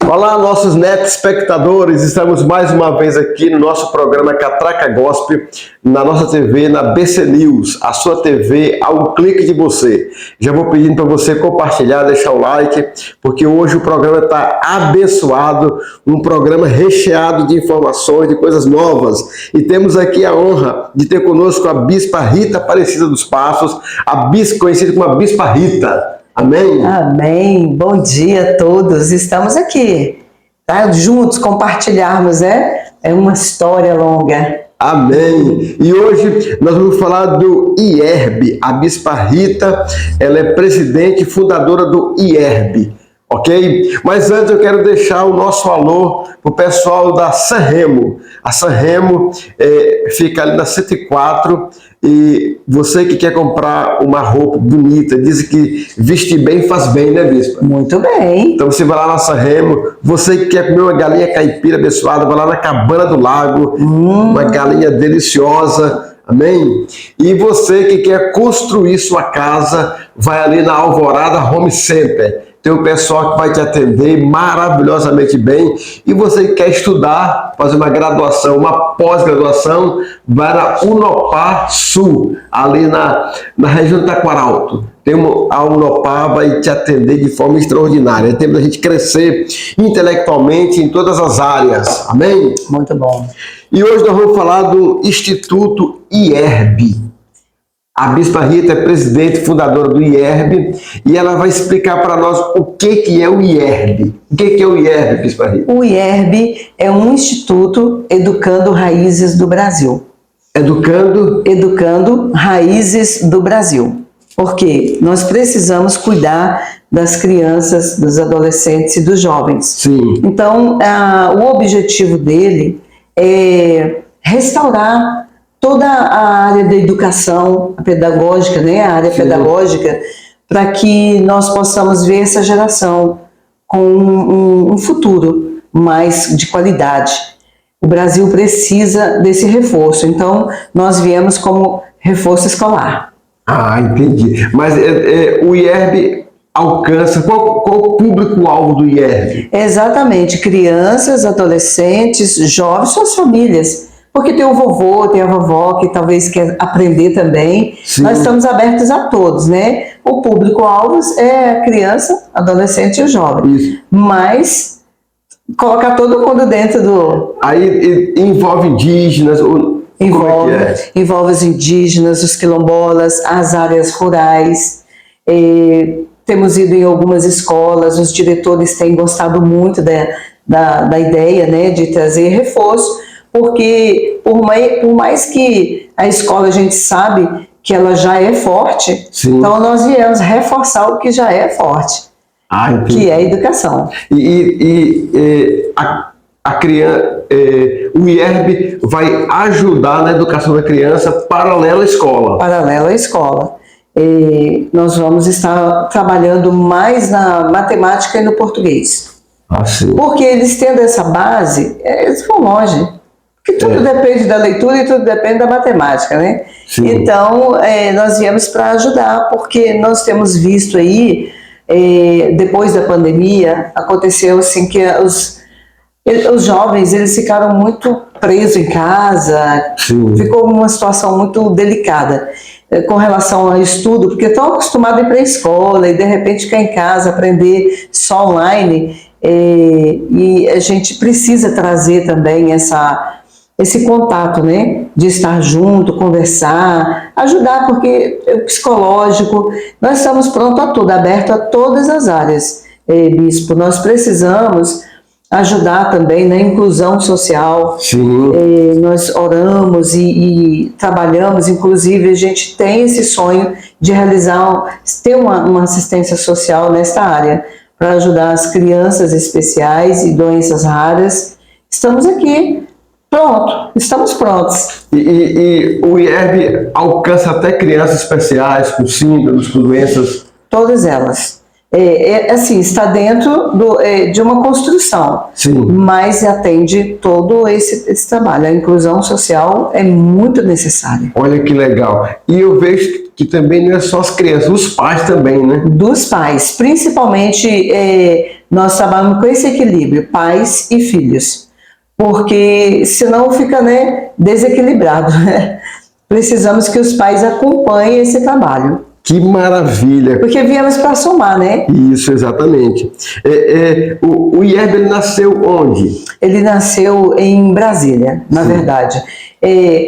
Olá, nossos netos espectadores, estamos mais uma vez aqui no nosso programa Catraca Gospel, na nossa TV, na BC News, a sua TV a um clique de você. Já vou pedindo para você compartilhar, deixar o like, porque hoje o programa está abençoado, um programa recheado de informações, de coisas novas. E temos aqui a honra de ter conosco a Bispa Rita Aparecida dos Passos, a bispa conhecida como a Bispa Rita. Amém? Amém. Bom dia a todos. Estamos aqui, tá? Juntos compartilharmos, é uma história longa. Amém. E hoje nós vamos falar do IERB. A Bispa Rita, ela é presidente e fundadora do IERB, ok? Mas antes eu quero deixar o nosso alô para o pessoal da Sanremo. A Sanremo fica ali na 104. E você que quer comprar uma roupa bonita, diz que vestir bem faz bem, né, Bispa? Muito bem. Então você vai lá na Sanremo, você que quer comer uma galinha caipira abençoada, vai lá na Cabana do Lago, uma galinha deliciosa, amém? E você que quer construir sua casa, vai ali na Alvorada Home Center. Tem um pessoal que vai te atender maravilhosamente bem. E você que quer estudar, fazer uma graduação, uma pós-graduação, vai na Unopar Sul, ali na região do Taquaralto. A Unopar vai te atender de forma extraordinária. É tempo da gente crescer intelectualmente em todas as áreas. Amém? Muito bom. E hoje nós vamos falar do Instituto IERB. A Bispa Rita é presidente e fundadora do IERB e ela vai explicar para nós o que é o IERB. O que é o IERB, Bispa Rita? O IERB é um instituto educando raízes do Brasil. Educando raízes do Brasil. Porque nós precisamos cuidar das crianças, dos adolescentes e dos jovens. Sim. Então, o objetivo dele é restaurar toda a área da educação pedagógica, né, a área pedagógica, para que nós possamos ver essa geração com um futuro mais de qualidade. O Brasil precisa desse reforço, então nós viemos como reforço escolar. Ah, entendi. Mas o IERB alcança, qual o público-alvo do IERB? Exatamente, crianças, adolescentes, jovens, suas famílias. Porque tem o vovô, tem a vovó que talvez quer aprender também. Sim. Nós estamos abertos a todos, né? O público-alvo é a criança, adolescente e o jovem. Isso. Mas colocar todo mundo dentro do... Aí envolve indígenas? Envolve os indígenas, os quilombolas, as áreas rurais. Temos ido em algumas escolas, os diretores têm gostado muito da ideia, né, de trazer reforço. Porque por mais que a escola a gente sabe que ela já é forte, sim, então nós viemos reforçar o que já é forte, que é a educação. A criança, o IERB vai ajudar na educação da criança paralela à escola. Paralela à escola. Nós vamos estar trabalhando mais na matemática e no português. Sim. Porque eles tendo essa base, eles vão longe. Porque tudo depende da leitura e tudo depende da matemática, né? Sim. Então, nós viemos para ajudar, porque nós temos visto aí, depois da pandemia, aconteceu assim que os jovens, eles ficaram muito presos em casa. Sim. Ficou uma situação muito delicada com relação ao estudo, porque estão acostumados a ir para a escola e de repente ficar em casa, aprender só online, e a gente precisa trazer também esse contato, né, de estar junto, conversar, ajudar, porque é psicológico, nós estamos prontos a tudo, aberto a todas as áreas, Bispo. Nós precisamos ajudar também na inclusão social. Sim. Nós oramos e trabalhamos, inclusive a gente tem esse sonho de ter uma assistência social nesta área, para ajudar as crianças especiais e doenças raras. Estamos aqui. Pronto, estamos prontos. E o IERB alcança até crianças especiais, com síndromes, com doenças? Todas elas. Assim, está dentro de uma construção. Sim. Mas atende todo esse trabalho. A inclusão social é muito necessária. Olha que legal. E eu vejo que também não é só as crianças, os pais também, né? Dos pais, principalmente nós trabalhamos com esse equilíbrio, pais e filhos, porque senão fica, né, desequilibrado, né? Precisamos que os pais acompanhem esse trabalho. Que maravilha! Porque viemos para somar, né? Isso, exatamente. O IERB, ele nasceu onde? Ele nasceu em Brasília, na verdade.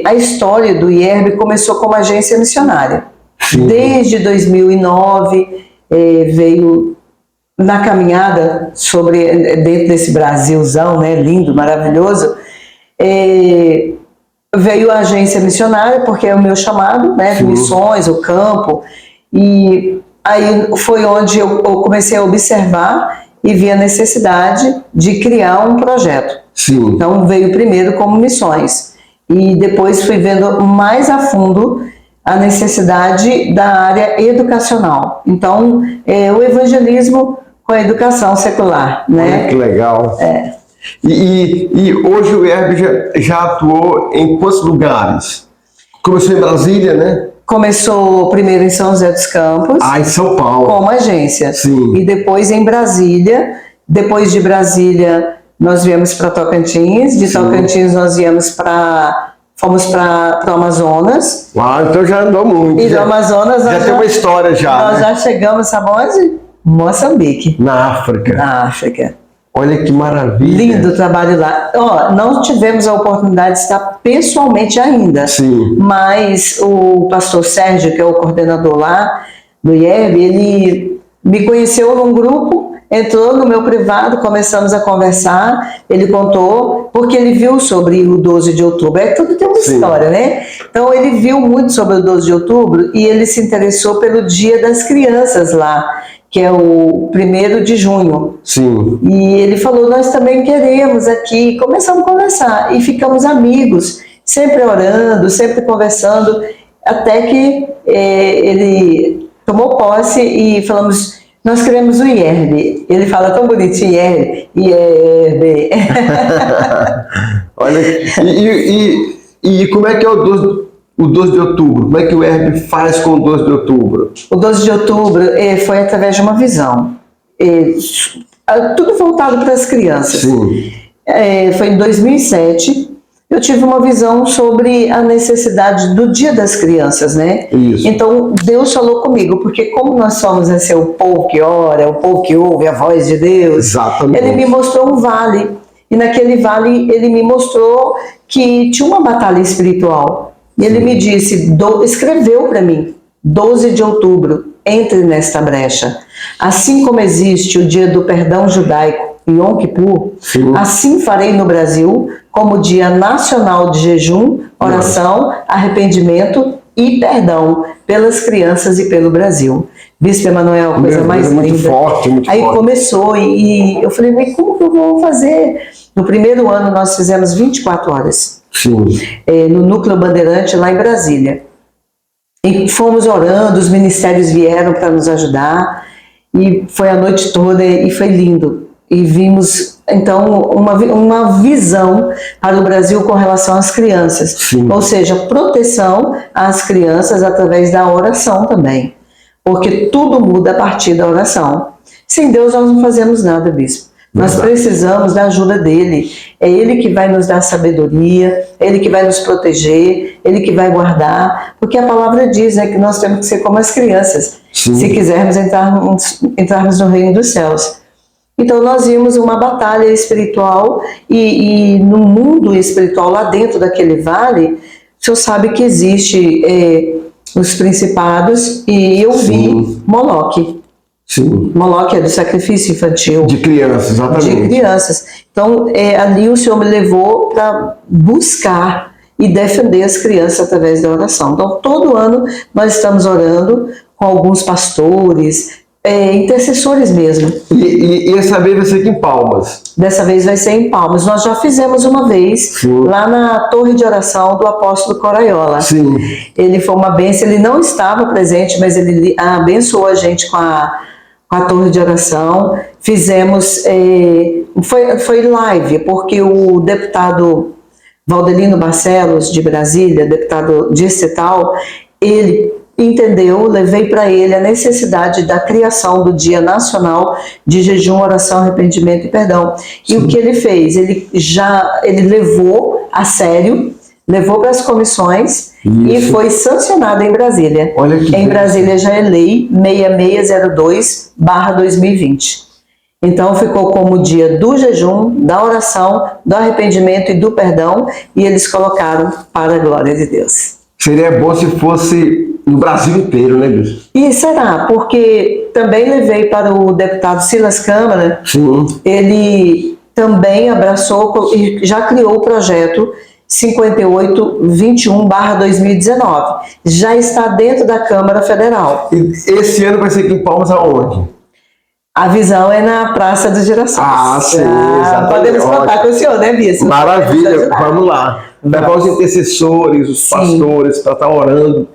A história do IERB começou como agência missionária. Sim. Desde 2009, veio na caminhada dentro desse Brasilzão, né, lindo, maravilhoso, veio a agência missionária, porque é o meu chamado, né, de missões, o campo, e aí foi onde eu comecei a observar e vi a necessidade de criar um projeto. Sim. Então veio primeiro como missões, e depois fui vendo mais a fundo a necessidade da área educacional. Então, o evangelismo com a educação secular, né? Olha que legal. E hoje o IERB já atuou em quantos lugares? Começou em Brasília, né? Começou primeiro em São José dos Campos, em São Paulo, como agência. Sim. E depois em Brasília. Depois de Brasília, nós viemos para Tocantins. De Tocantins, nós fomos para o Amazonas. Uau, então já andou muito. E do Amazonas, já tem uma história já. Nós né? já chegamos, sabe onde? Moçambique. Na África. Na África. Olha que maravilha. Lindo o trabalho lá. Não tivemos a oportunidade de estar pessoalmente ainda. Sim. Mas o pastor Sérgio, que é o coordenador lá do IERB, ele me conheceu num grupo, entrou no meu privado, começamos a conversar, ele contou, porque ele viu sobre o 12 de outubro, tudo tem uma história, né? Então ele viu muito sobre o 12 de outubro e ele se interessou pelo Dia das Crianças lá, que é o 1º de junho. Sim. E ele falou, nós também queremos aqui, começamos a conversar e ficamos amigos, sempre orando, sempre conversando, até que ele tomou posse e falamos, nós queremos o IERB. Ele fala tão bonitinho, IERB. Olha, e como é que é o 12 de outubro? Como é que o IERB faz com o 12 de outubro? O 12 de outubro foi através de uma visão. Tudo voltado para as crianças. Sim. Foi em 2007. Eu tive uma visão sobre a necessidade do Dia das Crianças, né? Isso. Então, Deus falou comigo, porque como nós somos o povo que ora, o povo que ouve a voz de Deus, Exatamente. ele me mostrou um vale. E naquele vale, ele me mostrou que tinha uma batalha espiritual. E ele me disse, escreveu para mim, 12 de outubro, entre nesta brecha. Assim como existe o Dia do Perdão Judaico, Yom Kippur, assim farei no Brasil, como Dia Nacional de Jejum, Oração, Arrependimento e Perdão pelas crianças e pelo Brasil. Bispo Emanuel, a coisa mais linda. Muito forte, muito Aí forte. Começou e eu falei, mas como que eu vou fazer? No primeiro ano nós fizemos 24 horas. Sim. No Núcleo Bandeirante, lá em Brasília. E fomos orando, os ministérios vieram para nos ajudar, e foi a noite toda e foi lindo. E vimos, então, uma visão para o Brasil com relação às crianças. Sim. Ou seja, proteção às crianças através da oração também. Porque tudo muda a partir da oração. Sem Deus nós não fazemos nada, bispo. Nós precisamos da ajuda dele. É ele que vai nos dar sabedoria, é ele que vai nos proteger, ele que vai guardar, porque a palavra diz que nós temos que ser como as crianças, Sim. se quisermos entrarmos no reino dos céus. Então nós vimos uma batalha espiritual e no mundo espiritual, lá dentro daquele vale, o senhor sabe que existe os principados, e eu vi Moloque. Sim. Moloque é do sacrifício infantil. De crianças, exatamente. De crianças. Então, ali o Senhor me levou para buscar e defender as crianças através da oração. Então, todo ano nós estamos orando com alguns pastores, intercessores mesmo. E essa vez vai ser aqui em Palmas. Dessa vez vai ser em Palmas. Nós já fizemos uma vez, Sim. lá na torre de oração do apóstolo Coraiola. Sim. Ele foi uma bênção, ele não estava presente, mas ele abençoou a gente com a torre de oração. Fizemos, foi live, porque o deputado Valdelino Barcelos, de Brasília, deputado distrital, ele entendeu, levei para ele a necessidade da criação do Dia Nacional de Jejum, Oração, Arrependimento e Perdão. E o que ele fez? Ele levou a sério, levou para as comissões e foi sancionado em Brasília. Olha que em Brasília já é lei 6602/2020. Então ficou como o dia do jejum, da oração, do arrependimento e do perdão, e eles colocaram para a glória de Deus. Seria bom se fosse no Brasil inteiro, né, Bispo? E será, porque também levei para o deputado Silas Câmara, Sim. ele também abraçou e já criou o projeto 5821/2019. Já está dentro da Câmara Federal. E esse ano vai ser aqui em Palmas aonde? A visão é na Praça dos Girassóis. Ah, sim, exatamente. Podemos contar com o senhor, né, Bispo? Maravilha, vamos lá. Levar os intercessores, os pastores, para estar orando.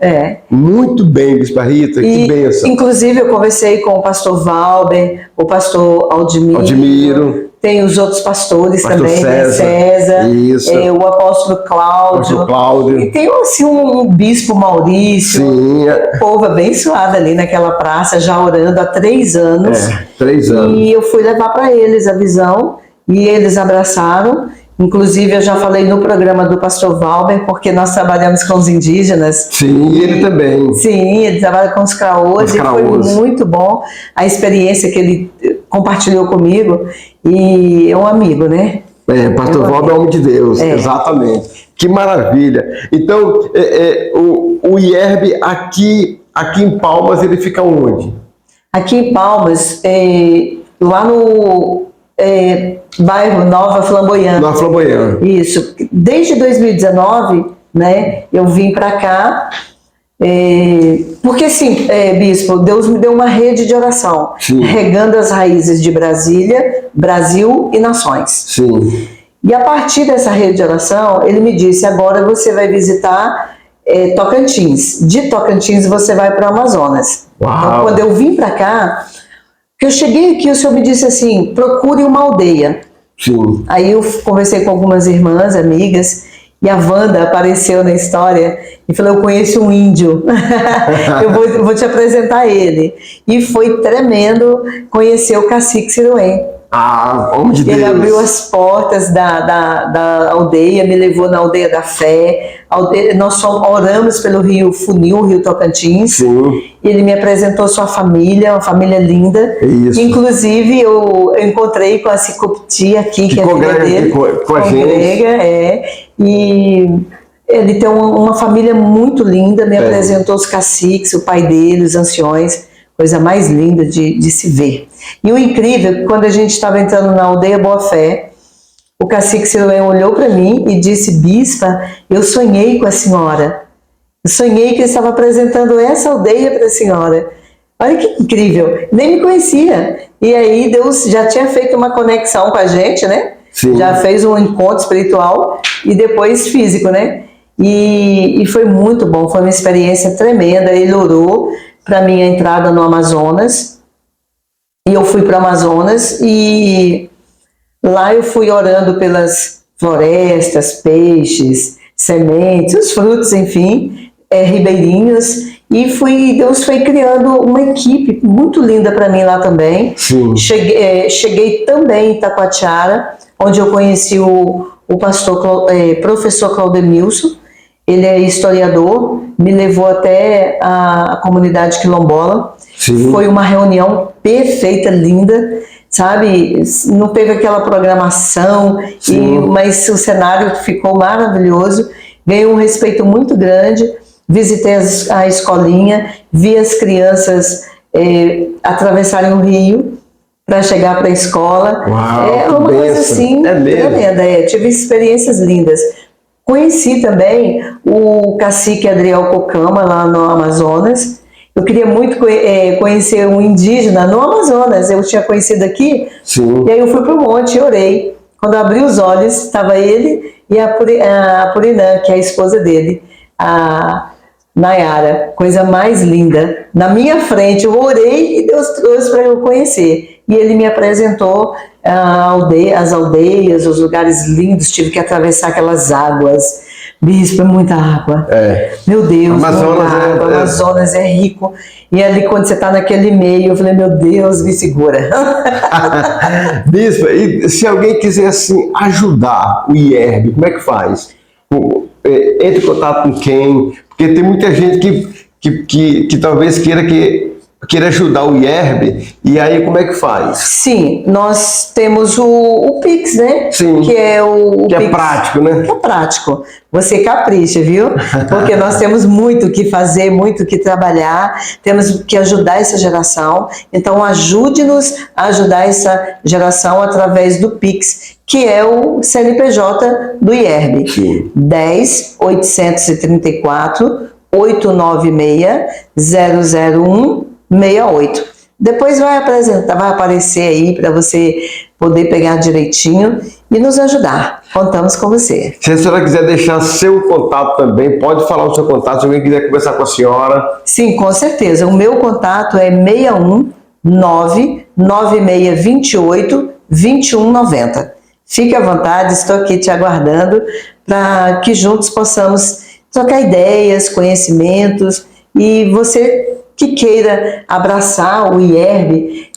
Muito bem, Bispa Rita, que bênção. Inclusive, eu conversei com o pastor Valber, o pastor Aldemiro. Tem os outros pastores Pastor também, César, isso. O apóstolo Cláudio. E tem assim, um bispo Maurício. Sim. O povo abençoado ali naquela praça, já orando há 3 anos. 3 anos. E eu fui levar para eles a visão, e eles abraçaram. Inclusive, eu já falei no programa do pastor Valber, porque nós trabalhamos com os indígenas. Sim, e ele também. Sim, ele trabalha com os craôs, e foi muito bom a experiência que ele compartilhou comigo. E é um amigo, né? Pastor Valber é homem de Deus, exatamente. Que maravilha. Então, o IERB aqui em Palmas, ele fica onde? Aqui em Palmas, lá no bairro Nova Flamboyant. Nova Flamboyant. Isso. Desde 2019, né, eu vim para cá, porque assim, Bispo, Deus me deu uma rede de oração, regando as raízes de Brasília, Brasil e nações. Sim. E a partir dessa rede de oração, ele me disse, agora você vai visitar Tocantins. De Tocantins você vai para o Amazonas. Uau. Então, quando eu vim para cá, que eu cheguei aqui, o senhor me disse assim, procure uma aldeia. Sim. Aí eu conversei com algumas irmãs, amigas, e a Wanda apareceu na história e falou, eu conheço um índio, eu vou te apresentar ele. E foi tremendo conhecer o cacique Siruém. Homem de Deus. Ele abriu as portas da aldeia, me levou na aldeia da fé. Nós oramos pelo rio Funil, rio Tocantins. Sim. E ele me apresentou sua família, uma família linda. Isso. Inclusive, eu encontrei com a Cicopti aqui, que é filha dele. Com a gente. E ele tem uma família muito linda, me apresentou os caciques, o pai dele, os anciões. Coisa mais linda de se ver. E o incrível é que quando a gente estava entrando na aldeia Boa Fé, o cacique Siloé olhou para mim e disse, Bispa, eu sonhei com a senhora. Eu sonhei que ele estava apresentando essa aldeia para a senhora. Olha que incrível, nem me conhecia. E aí Deus já tinha feito uma conexão com a gente, né? Sim. Já fez um encontro espiritual e depois físico, né? E foi muito bom, foi uma experiência tremenda. Ele orou para minha entrada no Amazonas, e eu fui para o Amazonas, e lá eu fui orando pelas florestas, peixes, sementes, os frutos, enfim, ribeirinhos, e Deus foi criando uma equipe muito linda para mim lá também. Sim. Cheguei também em Itacoatiara, onde eu conheci o pastor, professor Claudemilson. Ele é historiador, me levou até a comunidade quilombola. Sim. Foi uma reunião perfeita, linda, sabe? Não teve aquela programação, mas o cenário ficou maravilhoso. Ganhei um respeito muito grande. Visitei a escolinha, vi as crianças atravessarem o rio para chegar para a escola. Uau, uma coisa assim tremenda. Tive experiências lindas. Conheci também o cacique Adriel Cocama, lá no Amazonas. Eu queria muito conhecer um indígena no Amazonas. Eu tinha conhecido aqui. Sim. E aí eu fui para o monte e orei. Quando eu abri os olhos, estava ele e a Purinã, que é a esposa dele, a Nayara. Coisa mais linda. Na minha frente, eu orei e Deus trouxe para eu conhecer. E ele me apresentou as aldeias, os lugares lindos. Tive que atravessar aquelas águas Bispo, é muita água. Meu Deus, Amazonas muita água. Amazonas é rico. E ali, quando você está naquele meio, eu falei, meu Deus, me segura. Bispo, e se alguém quiser assim, ajudar o IERB, como é que faz? Entre em contato com quem? Porque tem muita gente que talvez queira ajudar o IERB, e aí como é que faz? Sim, nós temos o Pix, né? Sim. Que é o Que Pix, é prático, né? que é prático. Você capricha, viu? Porque nós temos muito o que fazer, muito o que trabalhar, temos que ajudar essa geração. Então, ajude-nos a ajudar essa geração através do Pix, que é o CNPJ do IERB. Sim. 10 834 896 001 68. Depois vai aparecer aí para você poder pegar direitinho e nos ajudar. Contamos com você. Se a senhora quiser deixar seu contato também, pode falar o seu contato, se alguém quiser conversar com a senhora. Sim, com certeza. O meu contato é 619 9628 2190. Fique à vontade, estou aqui te aguardando para que juntos possamos trocar ideias, conhecimentos, e você que queira abraçar o IERB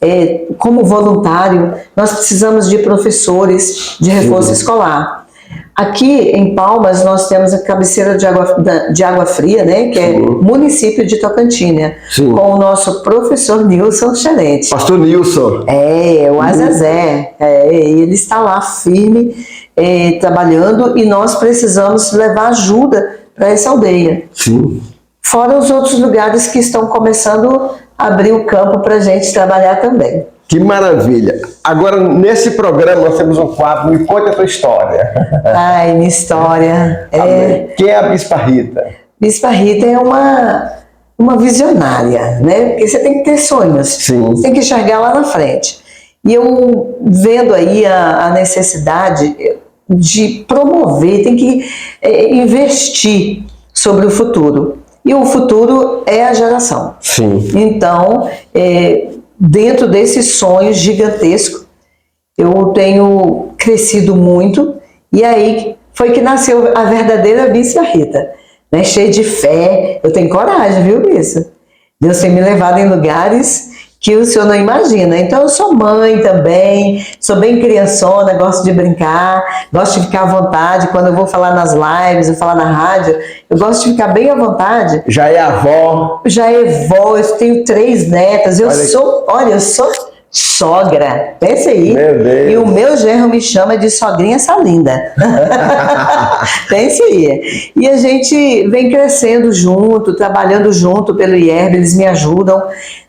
como voluntário, nós precisamos de professores de reforço escolar. Aqui em Palmas nós temos a cabeceira de água fria, né, que é município de Tocantina, com o nosso professor Nilson Xerente. Pastor Nilson. O Azazé, ele está lá firme, trabalhando, e nós precisamos levar ajuda para essa aldeia. Sim. Fora os outros lugares que estão começando a abrir o campo para a gente trabalhar também. Que maravilha! Agora, nesse programa, nós temos um quadro, Me Conte a Tua História. Ai, minha história. Quem é a Bispa Rita? Bispa Rita é uma visionária, né? Porque você tem que ter sonhos. Sim. Você tem que enxergar lá na frente. E eu vendo aí a necessidade de promover, tem que investir sobre o futuro. E o futuro é a geração. Sim. Então, dentro desse sonho gigantesco, eu tenho crescido muito, e aí foi que nasceu a verdadeira Bispa Rita, né? Cheia de fé. Eu tenho coragem, viu, Bispa? Deus tem me levado em lugares que o senhor não imagina. Então eu sou mãe também, sou bem criançona, gosto de brincar, gosto de ficar à vontade. Quando eu vou falar nas lives, eu falar na rádio, eu gosto de ficar bem à vontade. Já é avó? Já é avó, eu tenho 3 netas, eu sou sogra, pensa aí. Meu Deus. E o meu genro me chama de sogrinha Salinda. Pense aí. E a gente vem crescendo junto, trabalhando junto pelo IERB, eles me ajudam.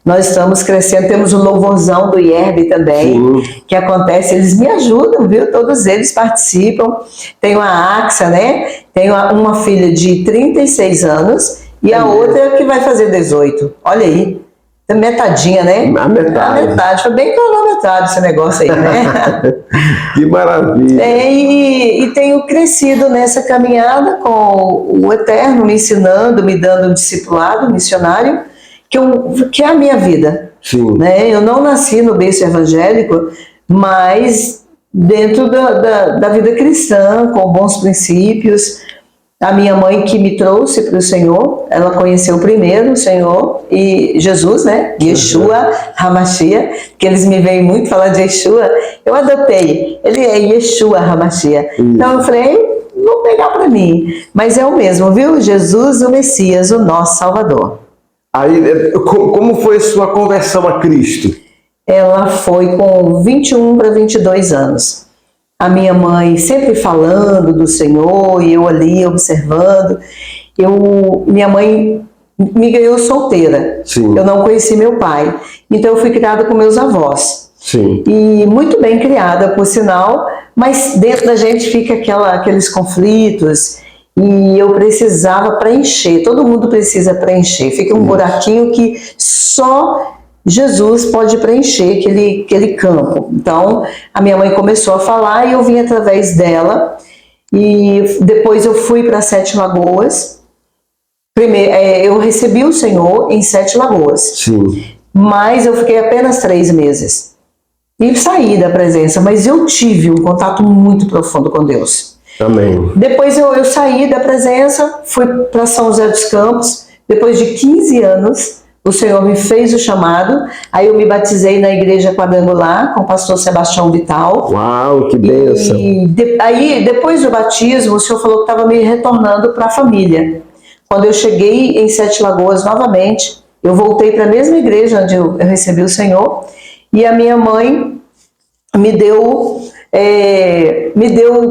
Nós estamos crescendo, temos o louvorzão do IERB também, que acontece, eles me ajudam, viu? Todos eles participam. Tenho a Axa, né? Tenho uma filha de 36 anos e a outra que vai fazer 18. Olha aí. Metadinha, né? A metade. A metade. Foi bem cronometrado esse negócio aí, né? Que maravilha. E tenho crescido nessa caminhada com o Eterno, me ensinando, me dando um discipulado missionário, que é a minha vida. Sim. Né? Eu não nasci no berço evangélico, mas dentro da vida cristã, com bons princípios. A minha mãe que me trouxe para o Senhor, ela conheceu primeiro o Senhor e Jesus, né? Yeshua HaMashiach, que eles me veem muito falar de Yeshua, eu adotei, ele é Yeshua HaMashiach. Então eu falei, vou pegar para mim, mas é o mesmo, viu? Jesus, o Messias, o nosso Salvador. Aí, como foi sua conversão a Cristo? Ela foi com 21 para 22 anos. A minha mãe sempre falando do Senhor e eu ali observando. Minha mãe me ganhou solteira. Sim. Eu não conheci meu pai. Então eu fui criada com meus avós. Sim. E muito bem criada, por sinal, mas dentro da gente fica aqueles conflitos e eu precisava preencher. Todo mundo precisa preencher. Fica um buraquinho que só Jesus pode preencher aquele campo. Então, a minha mãe começou a falar e eu vim através dela. E depois eu fui para Sete Lagoas. Primeiro, eu recebi o Senhor em Sete Lagoas. Sim. Mas eu fiquei apenas 3 meses. E saí da presença, mas eu tive um contato muito profundo com Deus. Amém. Depois eu saí da presença, fui para São José dos Campos. Depois de 15 anos, o Senhor me fez o chamado. Aí eu me batizei na Igreja Quadrangular com o pastor Sebastião Vital. Uau, que bênção. Aí, depois do batismo, o Senhor falou que estava me retornando para a família. Quando eu cheguei em Sete Lagoas novamente, eu voltei para a mesma igreja onde eu recebi o Senhor. E a minha mãe me deu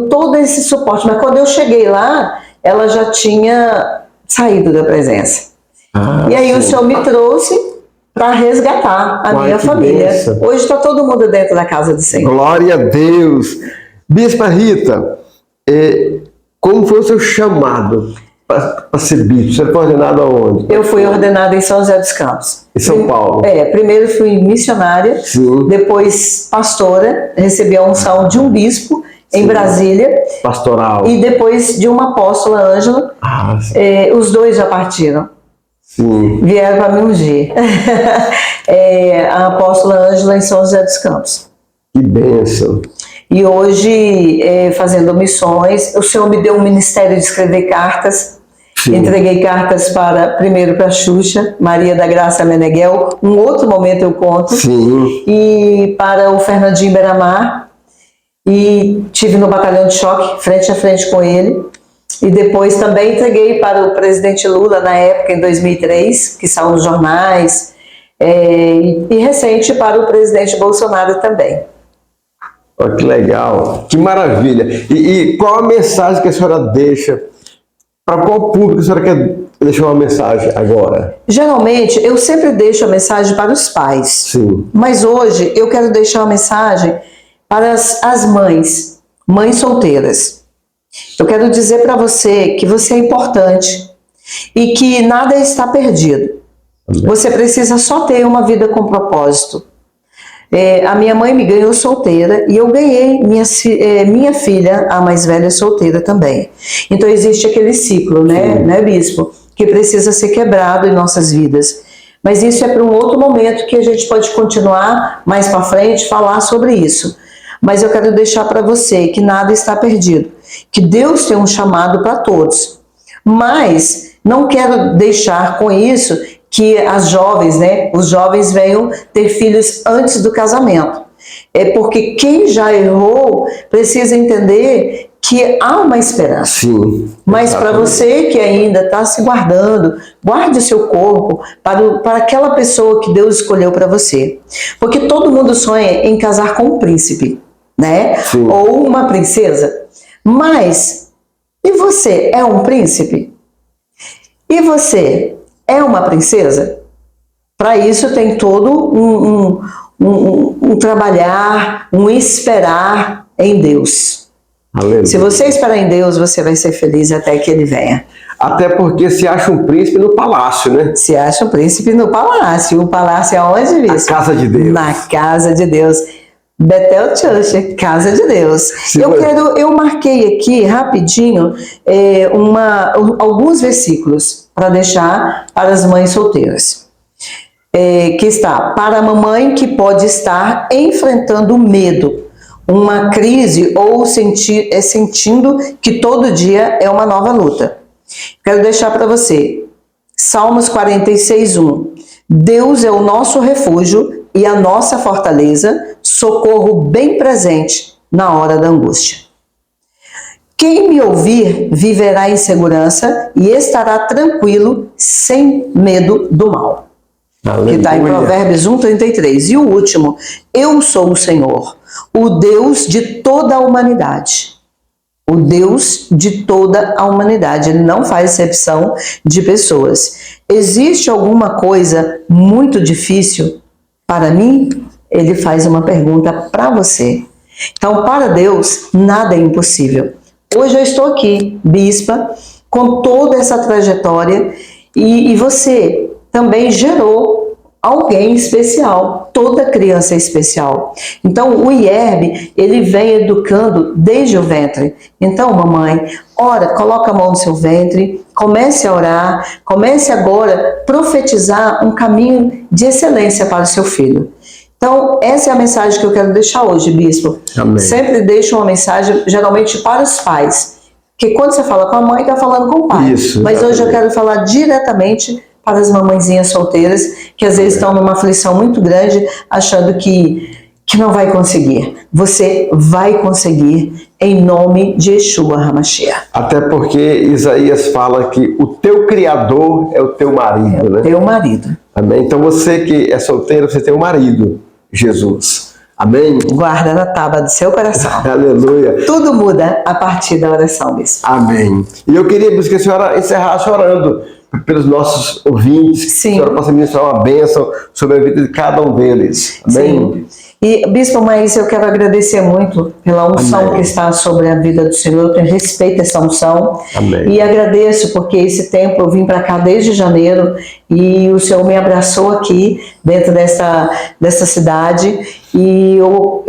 todo esse suporte. Mas quando eu cheguei lá, ela já tinha saído da presença. E aí o Senhor me trouxe para resgatar a minha família. Bênção. Hoje está todo mundo dentro da casa do Senhor. Glória a Deus. Bispa Rita, como foi o seu chamado para ser bispo? Você foi ordenado aonde? Eu fui ordenada em São José dos Campos. Em São Paulo? Primeiro fui missionária, Sim. Depois pastora, recebi a unção de um bispo em Brasília. Pastoral. E depois de uma apóstola, Ângela. Os dois já partiram. Sim. Vieram para me ungir. A apóstola Ângela em São José dos Campos. Que bênção. E hoje, fazendo missões, o Senhor me deu um ministério de escrever cartas. Sim. Entreguei cartas primeiro para a Xuxa, Maria da Graça Meneghel, um outro momento eu conto. Sim. E para o Fernandinho Beiramar. E tive no batalhão de choque, frente a frente com ele. E depois também entreguei para o presidente Lula, na época, em 2003, que saiu nos jornais. E recente para o presidente Bolsonaro também. Oh, que legal, que maravilha. E qual a mensagem que a senhora deixa? Para qual público a senhora quer deixar uma mensagem agora? Geralmente, eu sempre deixo a mensagem para os pais. Sim. Mas hoje eu quero deixar uma mensagem para as mães solteiras. Eu quero dizer para você que você é importante e que nada está perdido. Amém. Você precisa só ter uma vida com propósito. A minha mãe me ganhou solteira e eu ganhei minha filha, a mais velha, solteira também. Então existe aquele ciclo, né, bispo, que precisa ser quebrado em nossas vidas. Mas isso é para um outro momento que a gente pode continuar mais para frente, falar sobre isso. Mas eu quero deixar para você que nada está perdido, que Deus tem um chamado para todos. Mas não quero deixar com isso que as jovens, os jovens venham ter filhos antes do casamento. Porque quem já errou precisa entender que há uma esperança. Sim. Mas para você que ainda está se guardando, guarde o seu corpo para aquela pessoa que Deus escolheu para você. Porque todo mundo sonha em casar com um príncipe, né? Sim. Ou uma princesa. Mas, e você é um príncipe? E você é uma princesa? Para isso tem todo um trabalhar, um esperar em Deus. Aleluia. Se você esperar em Deus, você vai ser feliz até que Ele venha. Até porque se acha um príncipe no palácio, né? Se acha um príncipe no palácio. O palácio é onde, bispo? Na casa de Deus. Na casa de Deus. Bethel Church, casa de Deus. Eu marquei aqui rapidinho alguns versículos para deixar para as mães solteiras. Que está, para a mamãe que pode estar enfrentando medo, uma crise ou sentindo que todo dia é uma nova luta. Quero deixar para você, Salmos 46:1. Deus é o nosso refúgio e a nossa fortaleza, socorro bem presente na hora da angústia. Quem me ouvir viverá em segurança e estará tranquilo, sem medo do mal. Aleluia. Que está em Provérbios 1:33. E o último, eu sou o Senhor, o Deus de toda a humanidade. O Deus de toda a humanidade. Ele não faz exceção de pessoas. Existe alguma coisa muito difícil para mim? Ele faz uma pergunta para você. Então, para Deus, nada é impossível. Hoje eu estou aqui, bispa, com toda essa trajetória e você também gerou alguém especial. Toda criança é especial. Então, o IERB, ele vem educando desde o ventre. Então, mamãe, ora, coloca a mão no seu ventre, comece a orar, comece agora a profetizar um caminho de excelência para o seu filho. Então, essa é a mensagem que eu quero deixar hoje, bispo. Amém. Sempre deixo uma mensagem, geralmente para os pais, Porque quando você fala com a mãe, está falando com o pai. Isso, mas hoje eu exatamente. quero falar diretamente para as mamãezinhas solteiras que às vezes estão numa aflição muito grande, achando que não vai conseguir. Você vai conseguir em nome de Yeshua HaMashiach. Até porque Isaías fala que o teu Criador é o teu marido, né? Teu marido. Amém? Então você que é solteiro, você tem um marido, Jesus. Amém? Guarda na tábua do seu coração. Aleluia. Tudo muda a partir da oração, bispo. Amém. E eu queria que a senhora encerrasse orando pelos nossos ouvintes, que Sim. a senhora possa ministrar uma bênção sobre a vida de cada um deles. Amém? Sim. E, bispo, mas eu quero agradecer muito pela unção Amém. que está sobre a vida do Senhor. Eu tenho respeito a essa unção. Amém. E agradeço porque esse tempo eu vim para cá desde janeiro e o Senhor me abraçou aqui dentro dessa cidade. E eu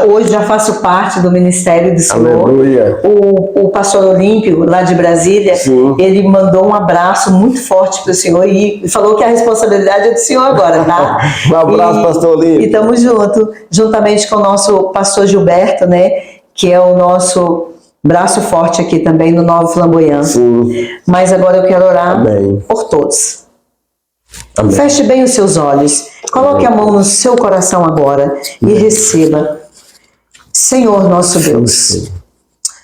hoje já faço parte do ministério do Senhor. Aleluia. O pastor Olímpio, lá de Brasília, Sim. ele mandou um abraço muito forte para o Senhor e falou que a responsabilidade é do Senhor agora, tá? Um abraço, pastor Olímpio. E estamos juntos, juntamente com o nosso pastor Gilberto, né? Que é o nosso braço forte aqui também no Novo Flamboyant. Sim. Mas agora eu quero orar Amém. por todos. Amém. Feche bem os seus olhos, coloque a mão no seu coração agora e receba. Senhor nosso Deus,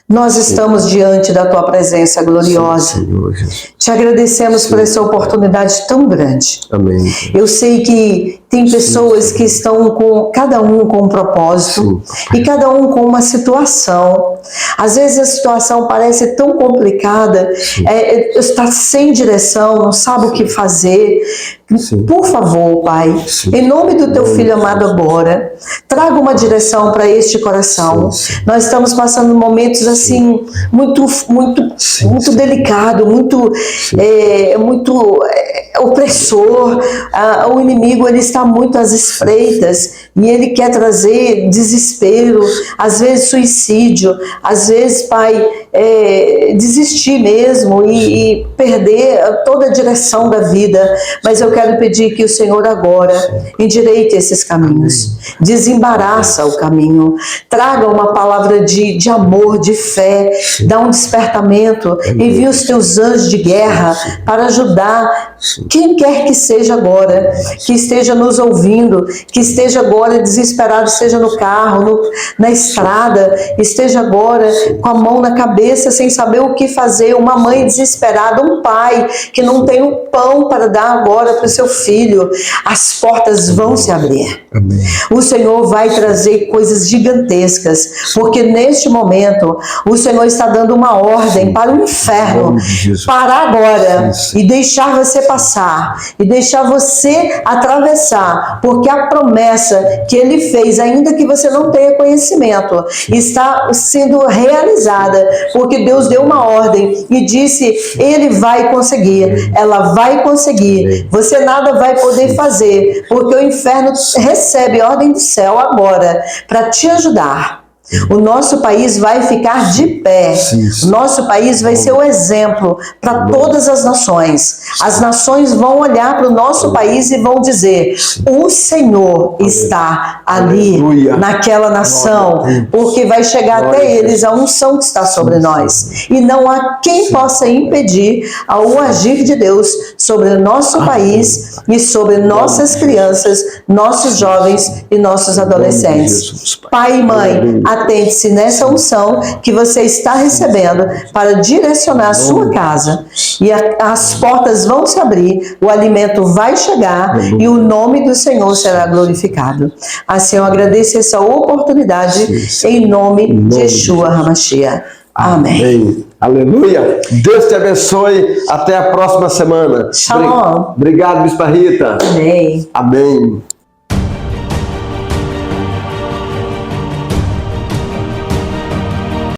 nós estamos diante da Tua presença gloriosa. Senhor Jesus. Te agradecemos por essa oportunidade tão grande. Amém. Eu sei que tem pessoas que estão com cada um com um propósito e cada um com uma situação. Às vezes a situação parece tão complicada, está sem direção, não sabe o que fazer. Sim. Por favor, Pai, Sim. em nome do Teu Filho amado agora, traga uma direção para este coração. Sim. Nós estamos passando momentos assim muito delicado, muito opressor. O inimigo ele está muito às espreitas e ele quer trazer desespero, às vezes suicídio, às vezes, Pai, desistir mesmo e perder toda a direção da vida. Mas eu quero pedir que o Senhor agora endireite esses caminhos, desembaraça o caminho, traga uma palavra de amor, de fé, dá um despertamento, envia os teus anjos de guerra para ajudar quem quer que seja agora, que esteja nos ouvindo, que esteja agora desesperado, seja no carro, na estrada, esteja agora com a mão na cabeça sem saber o que fazer, uma mãe desesperada, um pai que não tem um pão para dar agora para o seu filho. As portas vão se abrir. Amém. O Senhor vai trazer coisas gigantescas, porque neste momento o Senhor está dando uma ordem para o inferno parar agora e deixar você passar, e deixar você atravessar, porque a promessa que Ele fez, ainda que você não tenha conhecimento, está sendo realizada, porque Deus deu uma ordem e disse, Ele vai conseguir, ela vai conseguir, você nada vai poder fazer, porque o inferno recebe ordem do céu agora para te ajudar. O nosso país vai ficar de pé. O nosso país vai ser o exemplo para todas as nações. As nações vão olhar para o nosso país e vão dizer, o Senhor está ali, naquela nação, porque vai chegar até eles a unção que está sobre nós. E não há quem possa impedir o agir de Deus sobre o nosso país e sobre nossas crianças, nossos jovens e nossos adolescentes. Pai e mãe, atente-se nessa unção que você está recebendo para direcionar a sua casa. E as portas vão se abrir, o alimento vai chegar e o nome do Senhor será glorificado. Assim eu agradeço essa oportunidade em nome de Yeshua HaMashiach. Amém. Aleluia. Deus te abençoe. Até a próxima semana. Shalom. Obrigado, Bispa Rita. Amém. Amém.